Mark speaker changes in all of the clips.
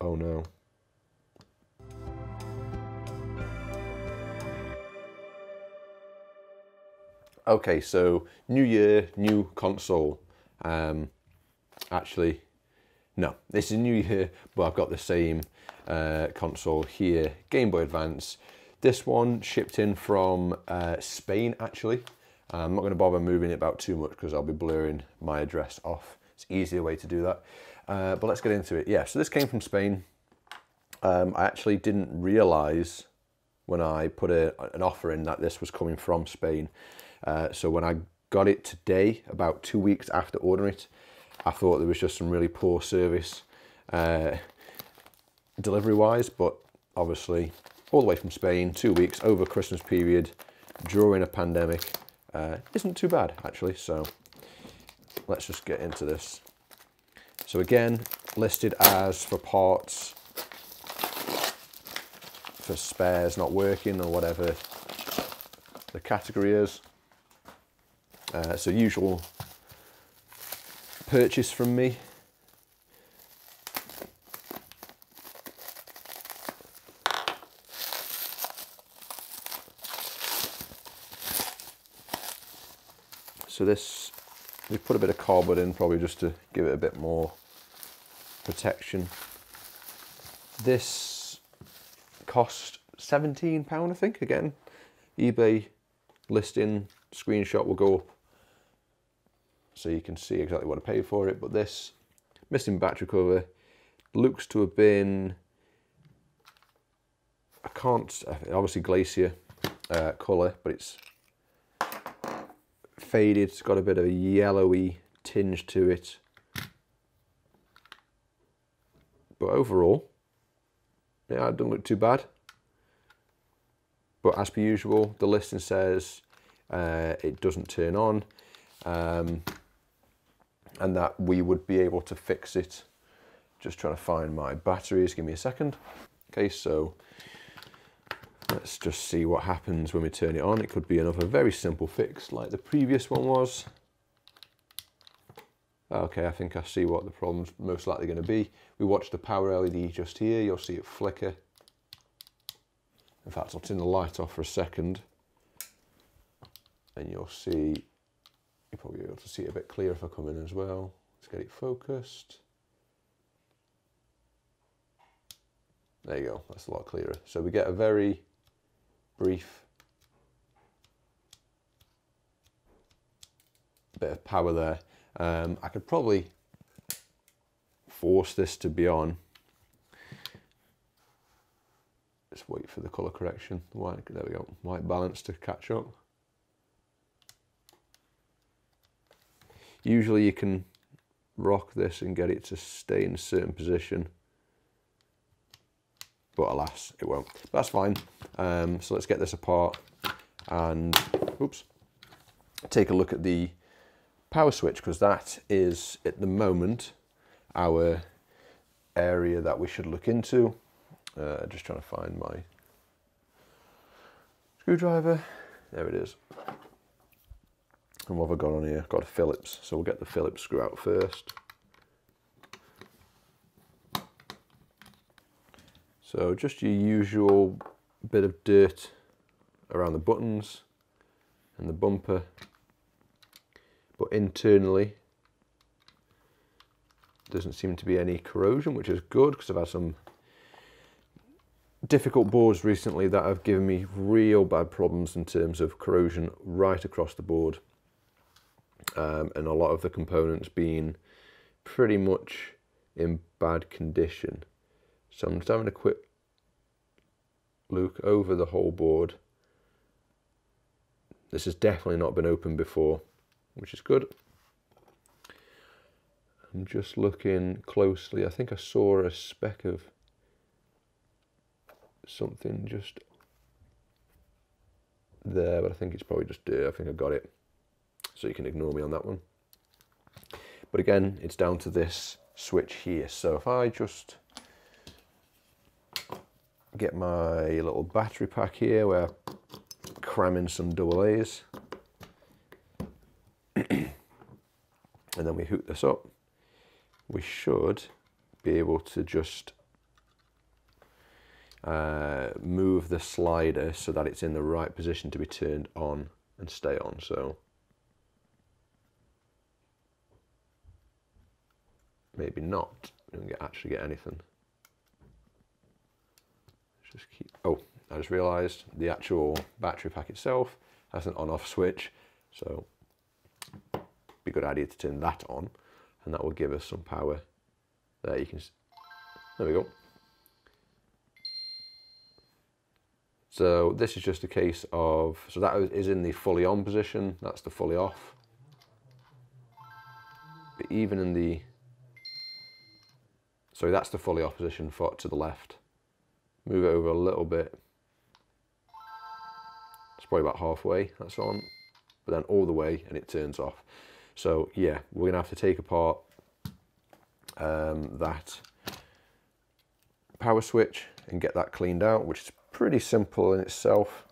Speaker 1: Oh no. Okay, so new year, new console. Actually, no, this is new year, but I've got the same console here, Game Boy Advance. This one shipped in from Spain, actually. I'm not going to bother moving it about too much because I'll be blurring my address off. It's an easier way to do that. But let's get into it. Yeah, so this came from Spain. I actually didn't realize when I put an offer in that this was coming from Spain. So when I got it today, about 2 weeks after ordering it, I thought there was just some really poor service delivery-wise, but obviously all the way from Spain, 2 weeks over Christmas period, during a pandemic, isn't too bad actually. So let's just get into this. So again, listed as for parts, for spares not working or whatever the category is. So usual purchase from me. So this, we put a bit of cardboard in probably just to give it a bit more protection. This cost £17, I think. Again, eBay listing screenshot will go up so you can see exactly what I paid for it. But this missing battery cover looks to have been, obviously glacier colour, but it's faded. It's got a bit of a yellowy tinge to it, but overall, yeah, it doesn't look too bad. But as per usual, the listing says it doesn't turn on, and that we would be able to fix it. Just trying to find my batteries, give me a second. Okay, so let's just see what happens when we turn it on. It could be another very simple fix like the previous one was. Okay, I think I see what the problem's most likely going to be. We watch the power LED just here, you'll see it flicker. In fact, I'll turn the light off for a second and you'll see, you'll probably be able to see it a bit clearer if I come in as well. Let's get it focused. There you go, that's a lot clearer. So we get a very brief bit of power there. I could probably force this to be on. Just wait for the colour correction. White, there we go, white balance to catch up. Usually you can rock this and get it to stay in a certain position, but alas, it won't. That's fine. So let's get this apart and, oops, take a look at the power switch, because that is at the moment our area that we should look into. Just trying to find my screwdriver. There it is. And what have I got on here? I've got a Phillips, so we'll get the Phillips screw out first. So just your usual bit of dirt around the buttons and the bumper, but internally doesn't seem to be any corrosion, which is good because I've had some difficult boards recently that have given me real bad problems in terms of corrosion right across the board, and a lot of the components being pretty much in bad condition. So I'm just having a quick look over the whole board. This has definitely not been opened before, which is good. I'm just looking closely. I think I saw a speck of something just there, but I think it's probably just dirt. I think I got it, so you can ignore me on that one. But again, it's down to this switch here. So if I just get my little battery pack here, where I cram in some AA's, and then we hook this up, we should be able to just move the slider so that it's in the right position to be turned on and stay on. So maybe not. We don't actually get anything. Just keep. Oh, I just realised the actual battery pack itself has an on-off switch, so be a good idea to turn that on, and that will give us some power. There you can. There we go. So this is just a case of, so that is in the fully on position, that's the fully off. But even in the, sorry, that's the fully off position for to the left. Move it over a little bit. It's probably about halfway, that's on. But then all the way and it turns off. So yeah, we're gonna have to take apart that power switch and get that cleaned out, which is pretty simple in itself.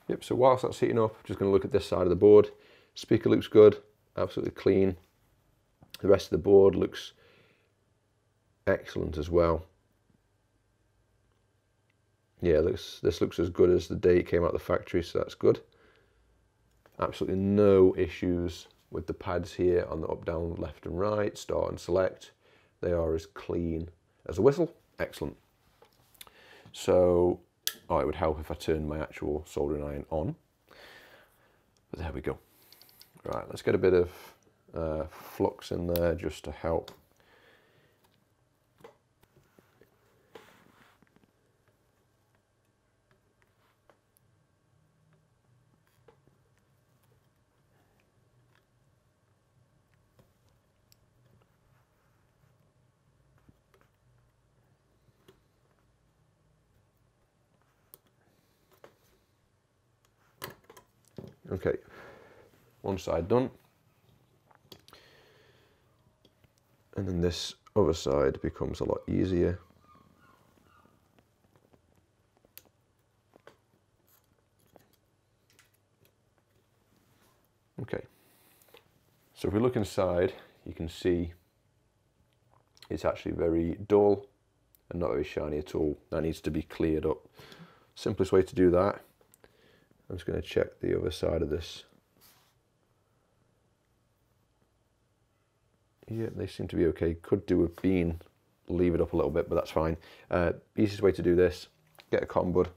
Speaker 1: Yep, so whilst that's heating up, just going to look at this side of the board. Speaker looks good, absolutely clean. The rest of the board looks excellent as well. Yeah, this looks as good as the day it came out of the factory, so that's good. Absolutely no issues with the pads here on the up, down, left and right, start and select. They are as clean as a whistle. Excellent. So, oh, it would help if I turned my actual soldering iron on. But there we go. Right, let's get a bit of flux in there just to help. Okay, one side done. And then this other side becomes a lot easier. Okay, so if we look inside, you can see it's actually very dull and not very shiny at all. That needs to be cleared up. Simplest way to do that, I'm just going to check the other side of this. Yeah, they seem to be okay. Could do with being, leave it up a little bit, but that's fine. Easiest way to do this, get a cotton bud.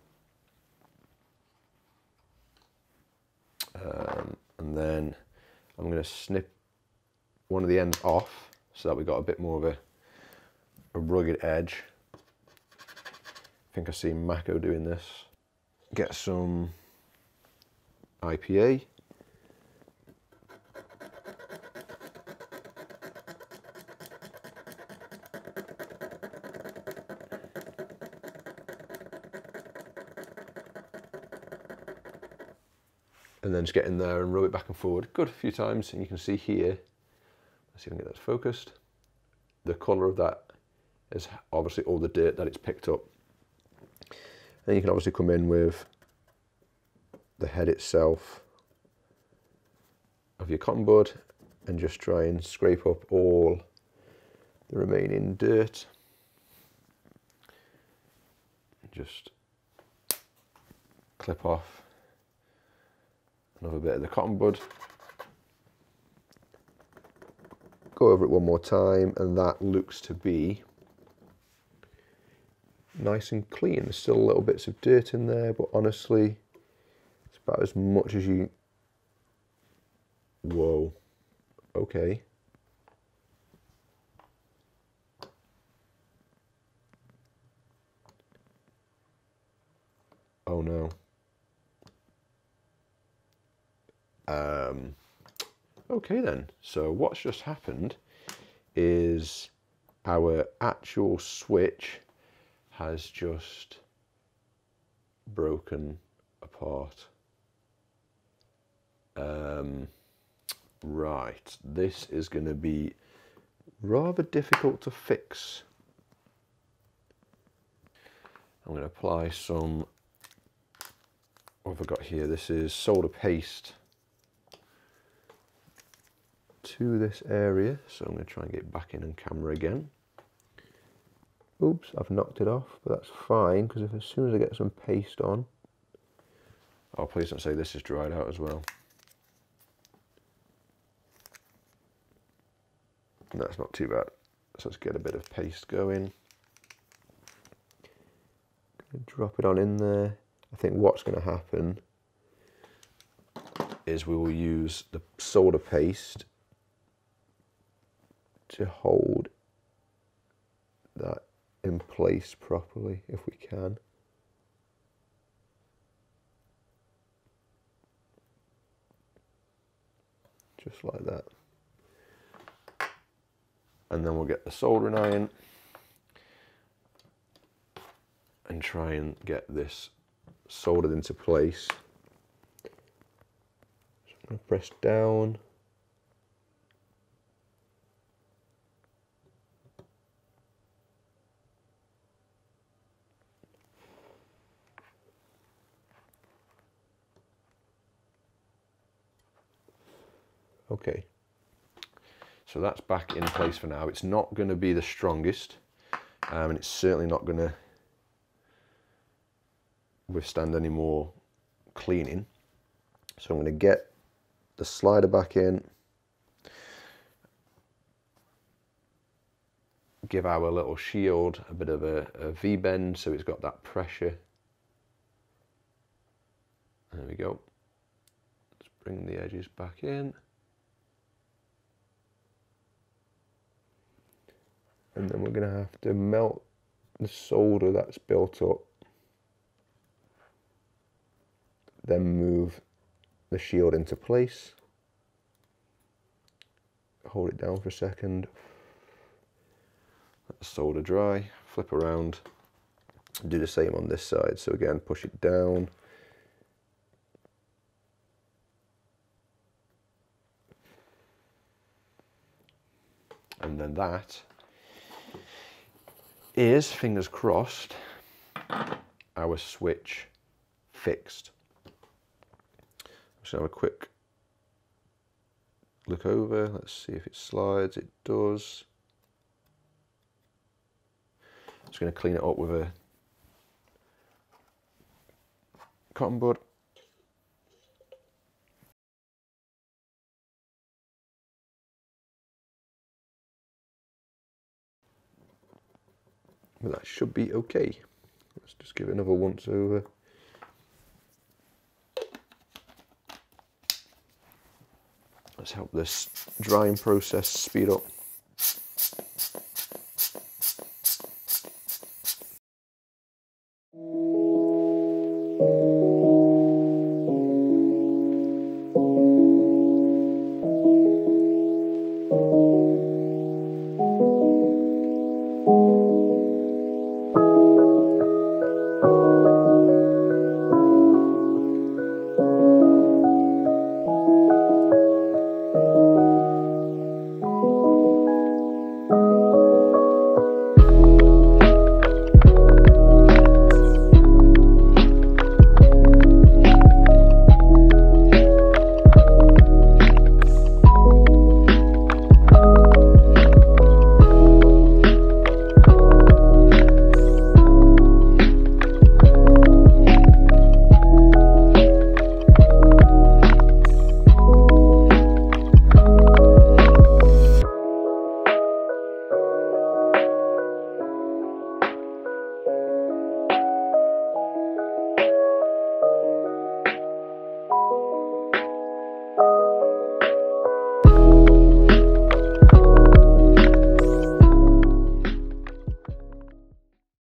Speaker 1: And then I'm going to snip one of the ends off so that we've got a bit more of a rugged edge. I think I see Mako doing this. Get some IPA. And then just get in there and rub it back and forward. Good a few times, and you can see here, let's see if I can get that focused. The colour of that is obviously all the dirt that it's picked up. Then you can obviously come in with the head itself of your cotton bud and just try and scrape up all the remaining dirt. Just clip off another bit of the cotton bud. Go over it one more time, and that looks to be nice and clean. There's still little bits of dirt in there, but honestly, it's about as much as you... Whoa. Okay. Oh no. Okay then, so what's just happened is our actual switch has just broken apart. Right, this is going to be rather difficult to fix. I'm going to apply some, what have I got here? This is solder paste to this area, so I'm going to try and get back in on camera again. Oops, I've knocked it off, but that's fine, because as soon as I get some paste on... Oh, please don't say this is dried out as well. That's not too bad. So let's get a bit of paste going. Drop it on in there. I think what's going to happen is we will use the solder paste to hold that in place properly, if we can. Just like that. And then we'll get the soldering iron and try and get this soldered into place. So I'm going to press down. Okay, so that's back in place for now. It's not going to be the strongest, and it's certainly not going to withstand any more cleaning. So I'm going to get the slider back in, give our little shield a bit of a V-bend so it's got that pressure. There we go. Let's bring the edges back in. And then we're going to have to melt the solder that's built up. Then move the shield into place. Hold it down for a second. Let the solder dry. Flip around. Do the same on this side. So again, push it down. And then that is, fingers crossed, our switch fixed. Just have a quick look over. Let's see if it slides. It does. Just going to clean it up with a cotton bud. But that should be okay. Let's just give it another once over. Let's help this drying process speed up.